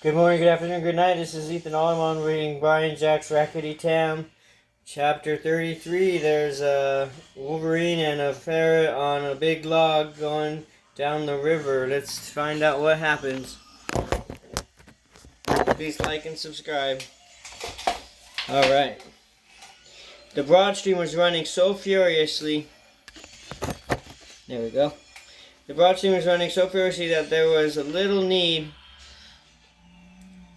Good morning, good afternoon, good night. This is Ethan Allman reading Brian Jack's Rakkety Tam Chapter 33. There's a Wolverine and a ferret on a big log going down the river. Let's find out what happens. Please like and subscribe. Alright. The broad stream was running so furiously. There we go. The broad stream was running so furiously that there was little need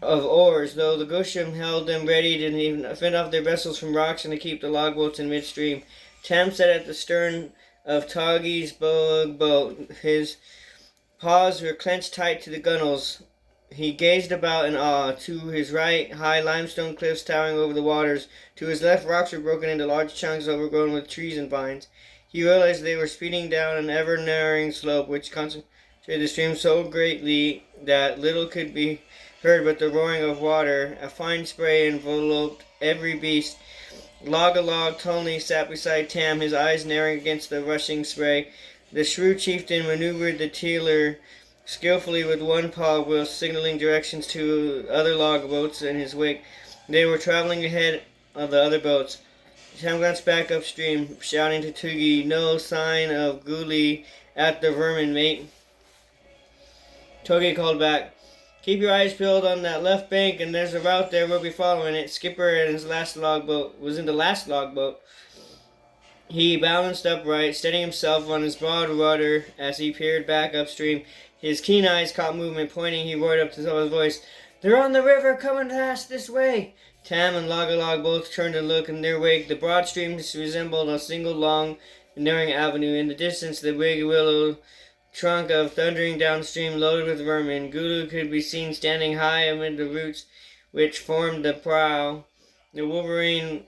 of oars, though the Gushim held them ready to even fend off their vessels from rocks and to keep the logboats in midstream. Tam sat at the stern of Toggy's boat. His paws were clenched tight to the gunwales. He gazed about in awe. To his right, high limestone cliffs towering over the waters. To his left, rocks were broken into large chunks overgrown with trees and vines. He realized they were speeding down an ever-narrowing slope which concentrated the stream so greatly that little could be heard but the roaring of water. A fine spray enveloped every beast. Log Tony sat beside Tam, his eyes narrowing against the rushing spray. The shrewd chieftain maneuvered the tiller skillfully with one paw while signaling directions to other log boats in his wake. They were traveling ahead of the other boats. Tam glanced back upstream, shouting to Tuggy, "No sign of Ghoulie at the vermin, mate." Tuggy called back, "Keep your eyes peeled on that left bank, and there's a route there. We'll be following it." Skipper and his last logboat was in the last logboat. He balanced upright, steadying himself on his broad rudder as he peered back upstream. His keen eyes caught movement. Pointing, he roared up to top of his voice, "They're on the river, coming fast this way." Tam and Log both turned to look in their wake. The broad stream resembled a single long, narrowing avenue. In the distance, the big willow trunk of thundering downstream loaded with vermin. Gulu could be seen standing high amid the roots which formed the prow. The Wolverine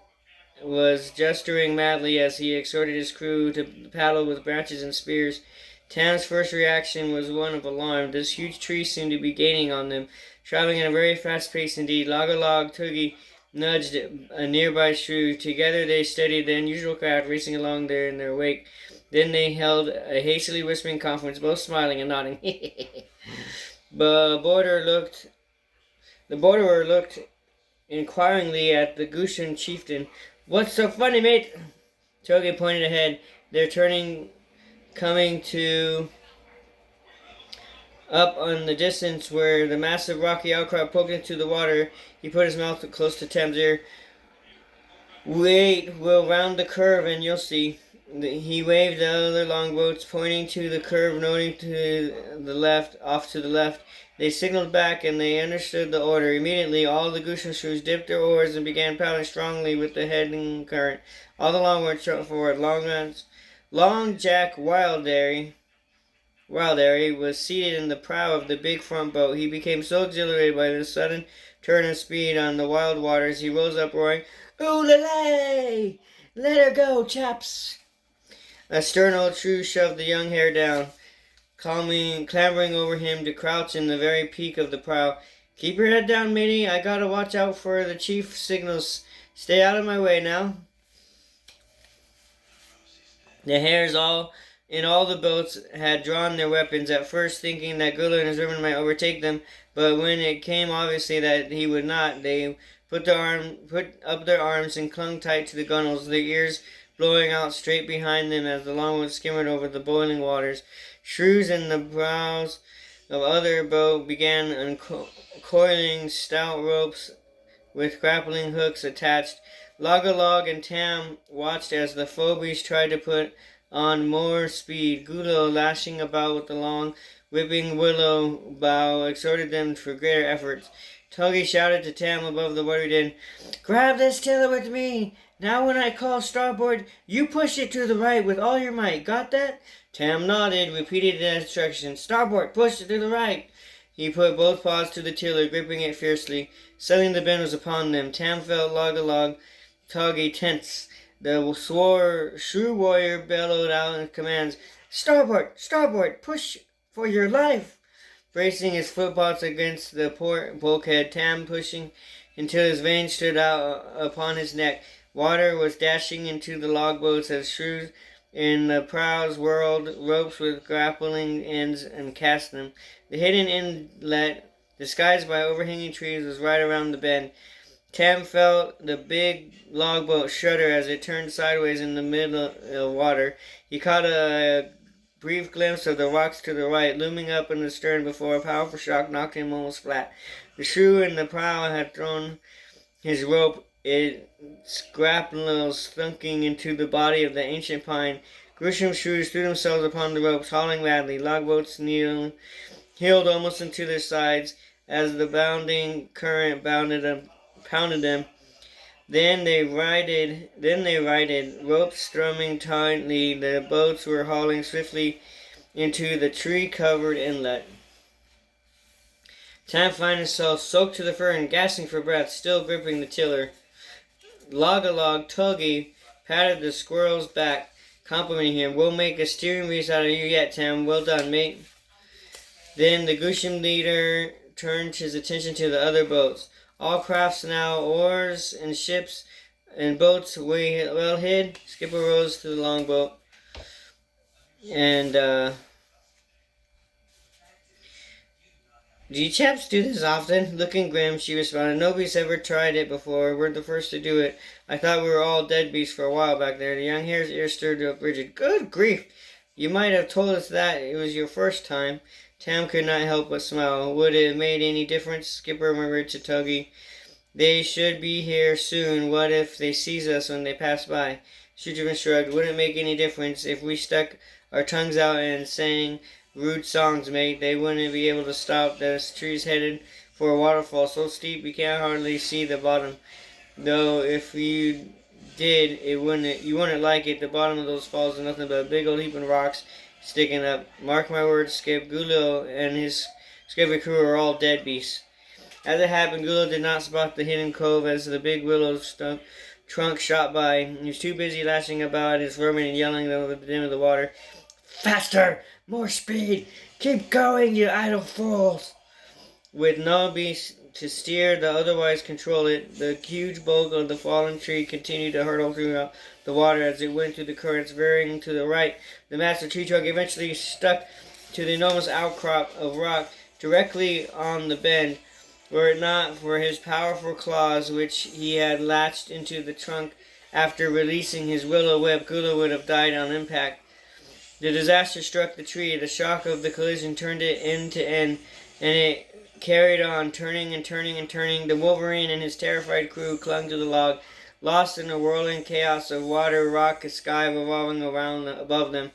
was gesturing madly as he exhorted his crew to paddle with branches and spears. Tam's first reaction was one of alarm. This huge tree seemed to be gaining on them, traveling at a very fast pace indeed. Tuggy nudged a nearby shrew. Together they steadied the unusual craft racing along there in their wake. Then they held a hastily whispering conference, both smiling and nodding. The borderer looked inquiringly at the Gushan chieftain. "What's so funny, mate?" Toge pointed ahead. They're coming to up on the distance where the massive rocky outcrop poked into the water. He put his mouth close to Tam's ear. "Wait, we'll round the curve and you'll see." He waved the other longboats, pointing to the curve, noting to the left, off to the left. They signaled back, and they understood the order. Immediately, all the Gushan shrews dipped their oars and began paddling strongly with the heading current. All the longboats shot forward. Long Jack Wildairy was seated in the prow of the big front boat. He became so exhilarated by the sudden turn of speed on the wild waters, he rose up roaring, "Ooh-la-lay! Let her go, chaps!" A stern old shrew shoved the young hare down, clambering over him to crouch in the very peak of the prow. "Keep your head down, matey. I gotta watch out for the chief signals. Stay out of my way now." The hares in all the boats had drawn their weapons, at first thinking that Gula and his women might overtake them, but when it came obviously that he would not, they put up their arms and clung tight to the gunwales, their ears blowing out straight behind them as the longboat skimmered over the boiling waters. Shrews in the prows of other boat began uncoiling stout ropes with grappling hooks attached. Log and Tam watched as the phobies tried to put on more speed. Gulo, lashing about with the long, whipping willow bough, exhorted them for greater efforts. Tuggy shouted to Tam above the watery din, "Grab this tiller with me! Now when I call starboard, you push it to the right with all your might. Got that?" Tam nodded, repeated the instructions. "Starboard, push it to the right." He put both paws to the tiller, gripping it fiercely. Suddenly the bend was upon them. Tam felt Log, Tuggy tense. The shrew warrior bellowed out commands. Starboard, push for your life." Bracing his footpads against the port bulkhead, Tam pushing until his veins stood out upon his neck. Water was dashing into the logboats as shrews in the prows whirled ropes with grappling ends and cast them. The hidden inlet disguised by overhanging trees, was right around the bend. Tam felt the big logboat shudder as it turned sideways in the middle of the water. He caught a brief glimpse of the rocks to the right, looming up in the stern before a powerful shock knocked him almost flat. The shrew in the prow had thrown his rope, its grapnels thunking into the body of the ancient pine. Grisham's shrews threw themselves upon the ropes, hauling madly. Logboats heeled almost into their sides as the bounding current pounded them. Then they righted, ropes strumming tightly. The boats were hauling swiftly into the tree-covered inlet. Tam found himself soaked to the fur and gasping for breath, still gripping the tiller. Log-a-log Tuggy patted the squirrel's back, complimenting him. "We'll make a steering race out of you yet, Tam. Well done, mate." Then the Gushim leader turned his attention to the other boats. All crafts now, oars and ships and boats well hid. Skipper rose to the longboat. And, "Do you chaps do this often?" Looking grim, she responded. "Nobody's ever tried it before. We're the first to do it. I thought we were all dead beasts for a while back there." The young hare's ear stirred up rigid. "Good grief! You might have told us that it was your first time." Tam could not help but smile. "Would it have made any difference?" Skipper murmured to Tuggy. "They should be here soon. What if they seize us when they pass by?" Shuterman shrugged. "Wouldn't make any difference if we stuck our tongues out and sang rude songs, mate. They wouldn't be able to stop. The tree's headed for a waterfall so steep you can't hardly see the bottom. Though if you did, you wouldn't like it. The bottom of those falls is nothing but a big old heap of rocks sticking up. Mark my words, Skip. Gulo and his skipper crew are all dead beasts." As it happened, Gulo did not spot the hidden cove as the big willow trunk shot by. He was too busy lashing about at his vermin and yelling over the din of the water. "Faster! More speed! Keep going, you idle fools!" With no beast to steer the otherwise control it, the huge bulk of the fallen tree continued to hurtle through the water as it went through the currents, veering to the right. The massive tree trunk eventually stuck to the enormous outcrop of rock directly on the bend. Were it not for his powerful claws, which he had latched into the trunk after releasing his willow whip, Gula would have died on impact. The disaster struck the tree. The shock of the collision turned it end to end, and it carried on, turning and turning and turning. The Wolverine and his terrified crew clung to the log, lost in a whirling chaos of water, rock, and sky revolving around above them.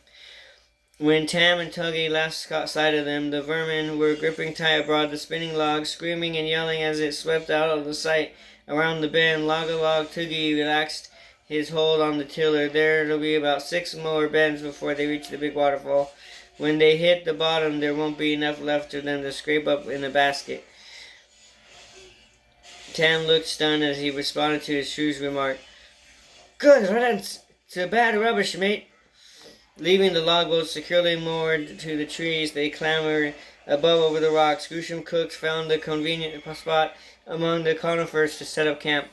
When Tam and Tuggy last caught sight of them, the vermin were gripping tight aboard the spinning log, screaming and yelling as it swept out of the sight around the bend. Log-a-log Tuggy relaxed his hold on the tiller. There'll be about 6 more bends before they reach the big waterfall. When they hit the bottom, there won't be enough left of them to scrape up in a basket. Tam looked stunned as he responded to his shrew's remark. "Good riddance to bad rubbish, mate." Leaving the logboats securely moored to the trees, they clambered above over the rocks. Gruesome cooks found a convenient spot among the conifers to set up camp.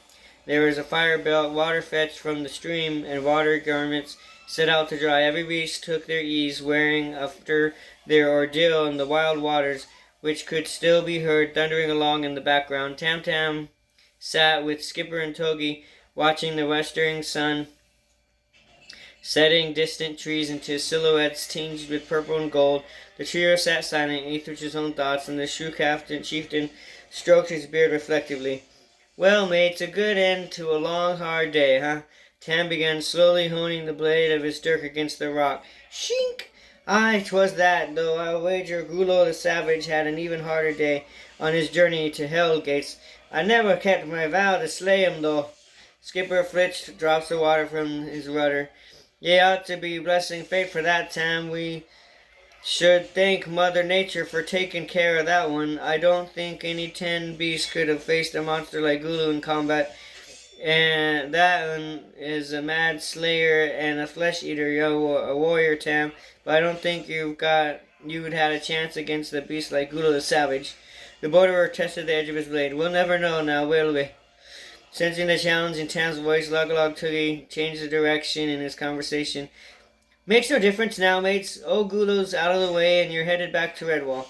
There was a fire built, water fetched from the stream, and water garments set out to dry. Every beast took their ease, wearing after their ordeal in the wild waters, which could still be heard thundering along in the background. Tam Tam sat with Skipper and Togi, watching the westering sun setting distant trees into silhouettes tinged with purple and gold. The trio sat silent, each with his own thoughts, and the shrew-captain chieftain stroked his beard reflectively. "Well, mates, a good end to a long, hard day, huh?" Tam began slowly honing the blade of his dirk against the rock. "Shink! Aye, 'twas that, though I'll wager Gulo the Savage had an even harder day on his journey to Hell Gates. I never kept my vow to slay him, though." Skipper flitched drops of water from his rudder. "Ye ought to be blessing fate for that, Tam. We should thank Mother Nature for taking care of that one. I don't think any 10 beasts could have faced a monster like Gulu in combat. And that one is a mad slayer and a flesh eater, a warrior, Tam. But I don't think you'd had a chance against a beast like Gulu the Savage." The borderer tested the edge of his blade. "We'll never know now, will we?" Sensing the challenge in Tam's voice, Log-a-Log Tuggy changed the direction in his conversation. "Makes no difference now, mates. Old Gulu's out of the way and you're headed back to Redwall."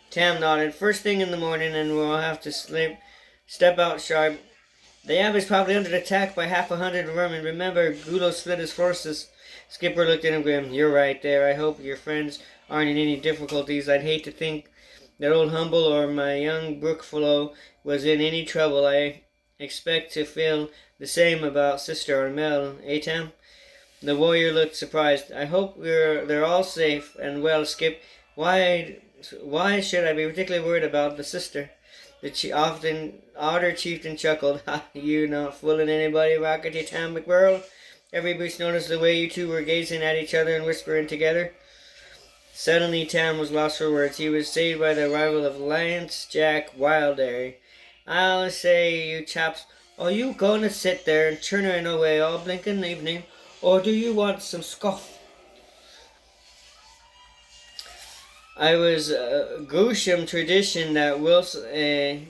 Tam nodded. First thing in the morning, and we'll have to step out sharp. The abbey's probably under attack by 100 vermin. Remember, Gulo split his forces. Skipper looked at him grim. You're right there. I hope your friends aren't in any difficulties. I'd hate to think that old Humble or my young Brookfellow was in any trouble. I expect to feel the same about Sister Armel, eh, Tam? The warrior looked surprised. I hope they're all safe and well, Skip. Why should I be particularly worried about the sister? The otter chieftain chuckled. Ha, you not fooling anybody, Rakkety Tam McBurl. Every beast noticed the way you two were gazing at each other and whispering together. Suddenly Tam was lost for words. He was saved by the arrival of Lance Jack Wilderry. I'll say, you chaps, are you going to sit there and churning away all blinking evening, or do you want some scoff? I was Gosham tradition that Wilson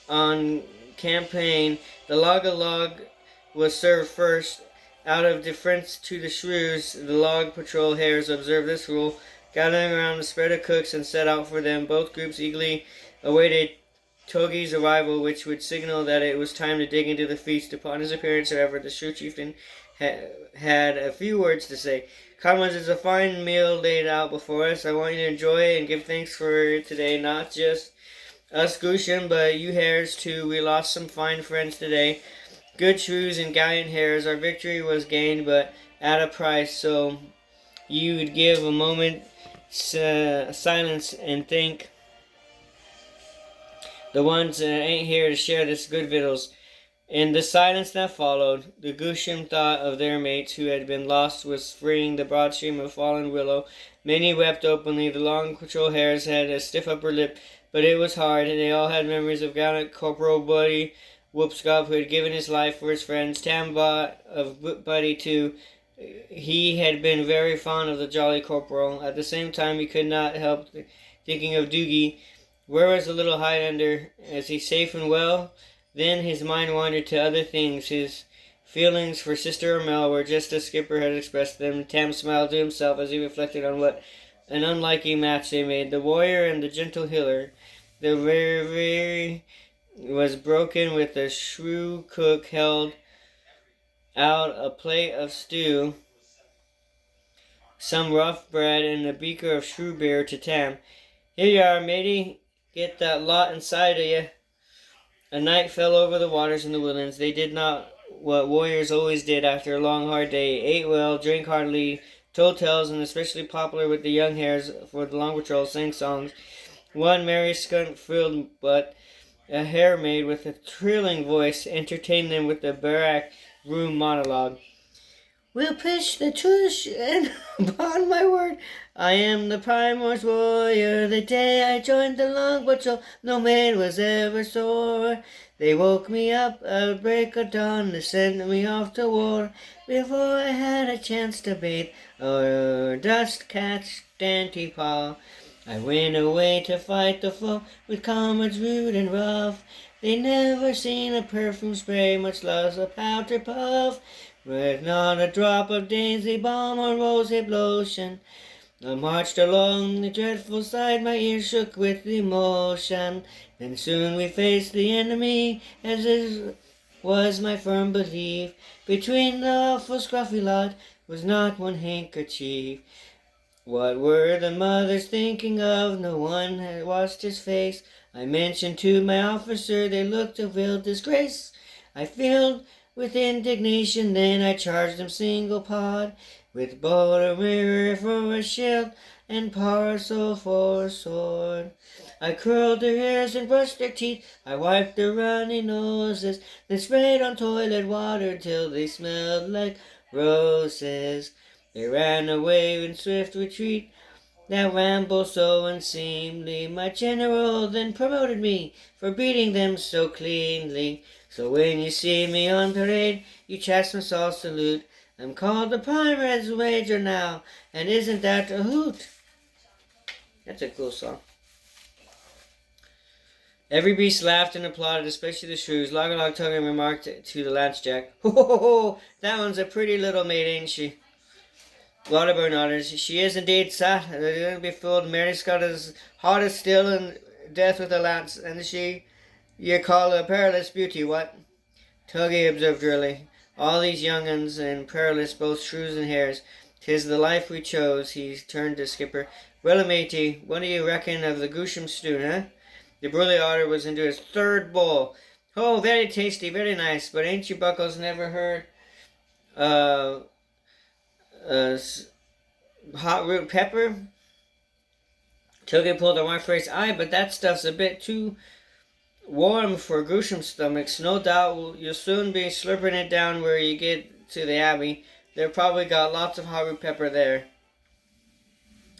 on campaign, the log was served first. Out of deference to the shrews, the log patrol hares observed this rule, gathering around the spread of cooks and set out for them. Both groups eagerly awaited Togi's arrival, which would signal that it was time to dig into the feast. Upon his appearance, however, the shrew chieftain had a few words to say. Comrades, it's a fine meal laid out before us. I want you to enjoy it and give thanks for today, not just us Gosham, but you hares too. We lost some fine friends today. Good shrews and gallant hares. Our victory was gained, but at a price. So you would give a moment silence and thank the ones that ain't here to share this good victuals. In the silence that followed, the Gosham thought of their mates who had been lost was freeing the broad stream of fallen willow. Many wept openly. The long patrol hares had a stiff upper lip, but it was hard, and they all had memories of gallant Corporal Buddy Whoopscop, who had given his life for his friends. Tam thought of Buddy too. He had been very fond of the jolly corporal. At the same time, he could not help thinking of Doogie. Where was the little Highlander? Is he safe and well? Then his mind wandered to other things. His feelings for Sister Armel were just as Skipper had expressed them. Tam smiled to himself as he reflected on what an unlikely match they made. The warrior and the gentle healer. The very was broken with the shrew cook held out a plate of stew, some rough bread, and a beaker of shrew beer to Tam. Here you are, matey. Get that lot inside of you. A night fell over the waters in the woodlands. They did not what warriors always did after a long, hard day. Ate well, drank heartily, told tales, and especially popular with the young hares for the long patrol, sang songs. One merry skunk-filled but a hare maid with a thrilling voice entertained them with a barrack room monologue. We'll pitch the tush, and upon my word, I am the Primor's warrior. The day I joined the long patrol, no maid was ever sore. They woke me up at break of dawn to send me off to war. Before I had a chance to bathe or dust catch dainty paw, I went away to fight the foe with comrades rude and rough. They never seen a perfume spray, much less a powder puff, with not a drop of daisy balm or rosehip lotion. I marched along the dreadful side, my ears shook with emotion. Then soon we faced the enemy, as was my firm belief. Between the awful scruffy lot was not one handkerchief. What were the mothers thinking of? No one had watched his face. I mentioned to my officer, they looked of real disgrace. I filled with indignation, then I charged them single pod, with bolt a mirror for a shield and parcel for a sword. I curled their hairs and brushed their teeth, I wiped their runny noses, then sprayed on toilet water till they smelled like roses. They ran away in swift retreat, that ramble so unseemly. My general then promoted me for beating them so cleanly. So when you see me on parade, you chaps must all salute. I'm called the Pirate's Wager now, and isn't that a hoot? That's a cool song. Every beast laughed and applauded, especially the shrews. Log Tongue remarked to the Lance Jack, "Ho, ho, ho, that one's a pretty little maid, ain't she?" Waterbury nodded. She is indeed, sir. Don't be fooled. Mary Scott is hot as steel and death with a lance, and she you call a perilous beauty, what? Tuggy observed drearily. All these young uns and perilous, both shrews and hares. 'Tis the life we chose. He turned to Skipper. Well, matey, what do you reckon of the Goosham stew, eh? The burly otter was into his third bowl. Oh, very tasty, very nice. But ain't you buckles never heard uh, uh hot root pepper? Tuggy pulled a white face. Aye, but that stuff's a bit too warm for Grewshome's stomachs. No doubt you'll soon be slurping it down where you get to the Abbey. They've probably got lots of hot root pepper there.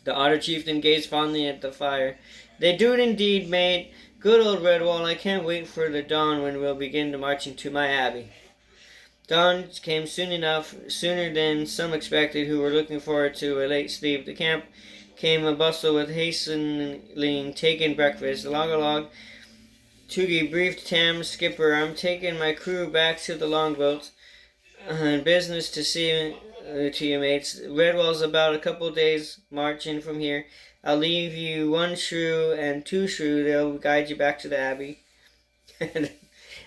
The otter chieftain gazed fondly at the fire. They do it indeed, mate. Good old Redwall. I can't wait for the dawn when we'll begin to marching to my Abbey. Dawn came soon enough, sooner than some expected who were looking forward to a late sleep. The camp came a bustle with hastening taking breakfast. Log. Tuggy briefed Tam. Skipper, I'm taking my crew back to the longboats. Business to see to you, mates. Redwall's about a couple days marching from here. I'll leave you one shrew and two shrew. They'll guide you back to the Abbey.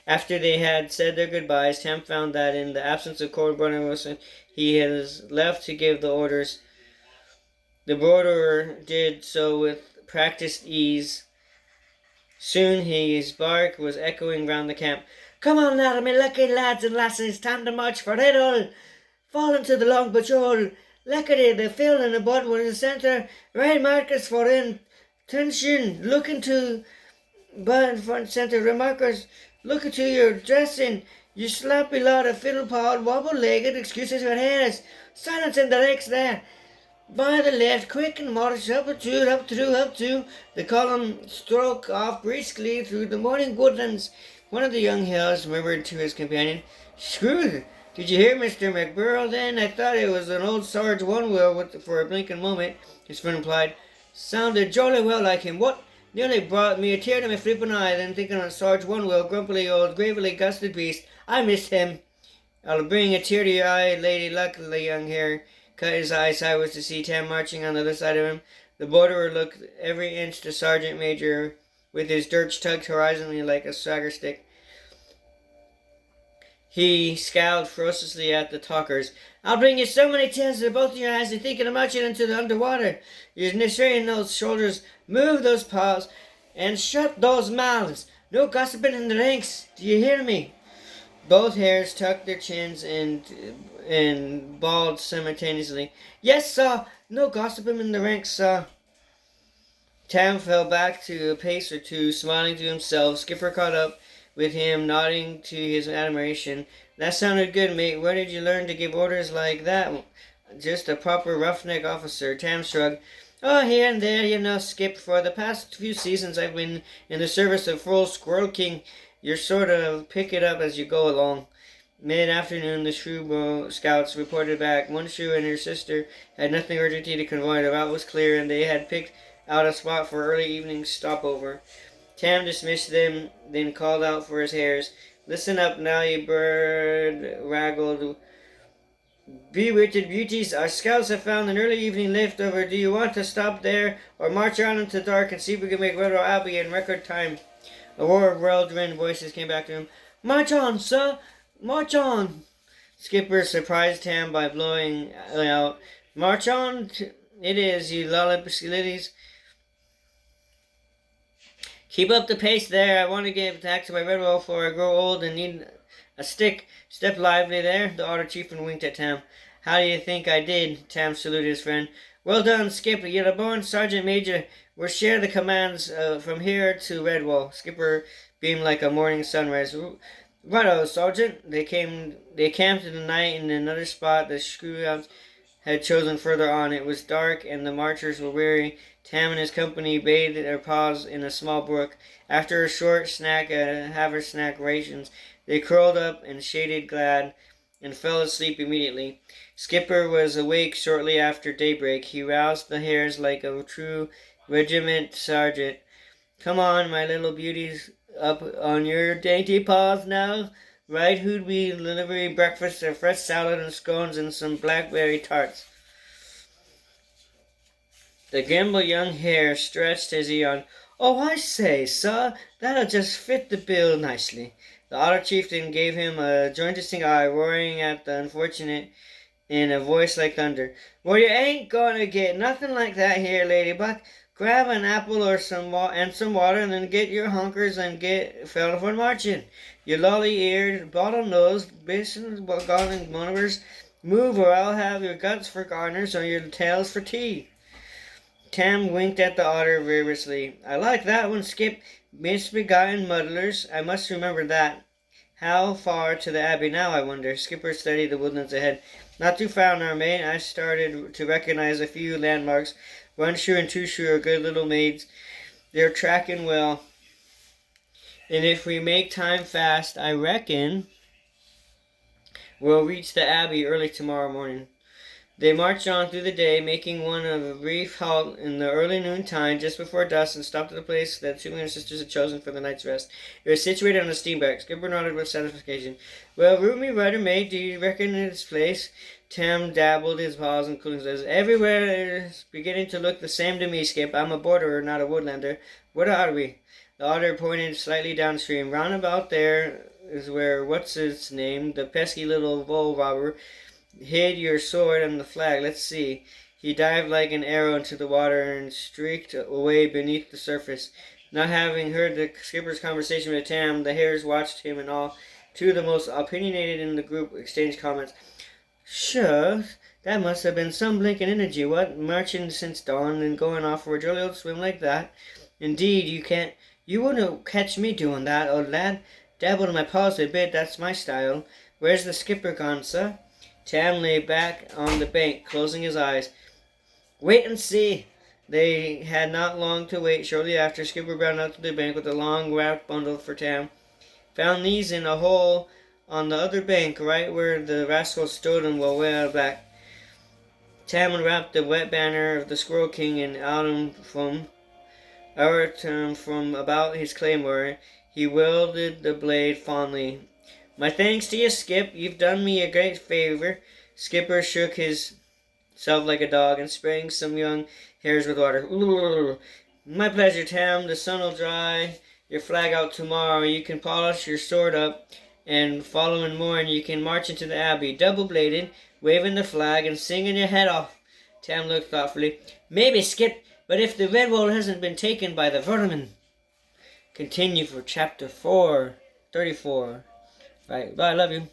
After they had said their goodbyes, Tam found that in the absence of Cold-Blooded and Wilson, he was left to give the orders. The borderer did so with practiced ease. Soon his bark was echoing round the camp. Come on now, me lucky lads and lasses, time to march for Redwall. Fall into the long patrol. Lackety, the fill and the bud were in the centre. Right markers for in. Tension, look into bud front centre. Remarkers, look into your dressing. You sloppy lot of fiddle-pawed, wobble-legged excuses for hairs. Silence in the ranks there. By the left, quick and march up to. The column struck off briskly through the morning woodlands. One of the young hells murmured to his companion, Screw! Did you hear Mr. McBurrow then? I thought it was an old Sarge One-Wheel for a blinking moment. His friend replied, Sounded jolly well like him. What? Nearly brought me a tear to my flippin' eye, then thinking of Sarge One-Wheel, grumpily old, gravely gusted beast. I missed him. I'll bring a tear to your eye, lady, luckily, young hare. Cut his eye sideways to see Tam marching on the other side of him. The borderer looked every inch the sergeant major, with his dirch tugged horizontally like a swagger stick. He scowled ferociously at the talkers. I'll bring you so many tales that both of your eyes are thinking of marching into the underwater. You're straighten those shoulders, move those paws, and shut those mouths. No gossiping in the ranks. Do you hear me? Both hares tucked their chins and bawled simultaneously. Yes, sir. No gossiping in the ranks, sir. Tam fell back to a pace or two, smiling to himself. Skipper caught up with him, nodding to his admiration. That sounded good, mate. Where did you learn to give orders like that? Just a proper roughneck officer. Tam shrugged. Oh, here and there, you know, Skip. For the past few seasons I've been in the service of Full Squirrel King. You're sort of pick it up as you go along. Mid-afternoon, the shrew scouts reported back. One shrew and her sister had nothing urgent to convoy. The route was clear, and they had picked out a spot for early evening stopover. Tam dismissed them, then called out for his hares. Listen up now, you bird-raggled bewitched beauties. Our scouts have found an early evening lift over. Do you want to stop there, or march on into the dark and see if we can make Redwall Abbey in record time? A roar of well-driven voices came back to him. March on, sir! March on! Skipper surprised Tam by blowing out. March on it is, you lollipop-lilies. Keep up the pace there. I want to get back to my Redwall before I grow old and need a stick. Step lively there. The otter chieftain winked at Tam. How do you think I did? Tam saluted his friend. Well done, Skipper. You're a born sergeant major. We'll share the commands from here to Redwall. Skipper beamed like a morning sunrise. Righto, Sergeant. They camped in the night in another spot the screw-outs had chosen further on. It was dark, and the marchers were weary. Tam and his company bathed their paws in a small brook. After a short snack at haversnack rations, they curled up and shaded glad and fell asleep immediately. Skipper was awake shortly after daybreak. He roused the hares like a true regiment sergeant. Come on, my little beauties, up on your dainty paws now. Right, who'd we deliver breakfast, a fresh salad and scones and some blackberry tarts. The gimble young hare stretched as he yawned. Oh, I say, sir, that'll just fit the bill nicely. The otter chieftain gave him a jointed eye, roaring at the unfortunate in a voice like thunder. Well, you ain't gonna get nothing like that here, Ladybug. Grab an apple or some water, and then get your hunkers and get fell for marching. You lolly-eared, bottle-nosed, bison-gobbling monovers, move, or I'll have your guts for garners or your tails for tea. Tam winked at the otter vigorously. I like that one, Skip. Misbegotten muddlers. I must remember that. How far to the Abbey now, I wonder? Skipper studied the woodlands ahead. Not too far now, mate. I started to recognize a few landmarks. One Shoe and Two Shoe are good little maids. They're tracking well. And if we make time fast, I reckon we'll reach the Abbey early tomorrow morning. They marched on through the day, making one of a brief halt in the early noontime just before dusk, and stopped at the place that two of sisters had chosen for the night's rest. It was situated on a steam bark. Skipper nodded with satisfaction. Well, root me rudder, mate, do you reckon it's place? Tam dabbled his paws and cooling says, everywhere is beginning to look the same to me, Skip. I'm a borderer, not a woodlander. Where are we? The otter pointed slightly downstream. Round about there is where, what's its name, the pesky little vole robber, hid your sword and the flag. Let's see. He dived like an arrow into the water and streaked away beneath the surface. Not having heard the skipper's conversation with Tam, the hares watched him and all. Two of the most opinionated in the group exchanged comments. Sure, that must have been some blinking energy, what? Marching since dawn and going off for a jolly old swim like that. Indeed, you wouldn't catch me doing that, old lad. Dabble in my paws a bit, that's my style. Where's the skipper gone, sir? Tam lay back on the bank, closing his eyes. Wait and see. They had not long to wait. Shortly after, Skipper bounded out to the bank with a long wrapped bundle for Tam. Found these in a hole on the other bank, right where the rascal stowed them well back. Tam unwrapped the wet banner of the Squirrel King and autumn from about his claymore. He wielded the blade fondly. My thanks to you, Skip. You've done me a great favor. Skipper shook himself like a dog and sprang some young hares with water. Ooh, my pleasure, Tam. The sun'll dry your flag out tomorrow. You can polish your sword up, and following morn you can march into the Abbey, double-bladed, waving the flag and singing your head off. Tam looked thoughtfully. Maybe, Skip, but if the red wall hasn't been taken by the vermin. Continue for chapter 34. Right, bye, love you.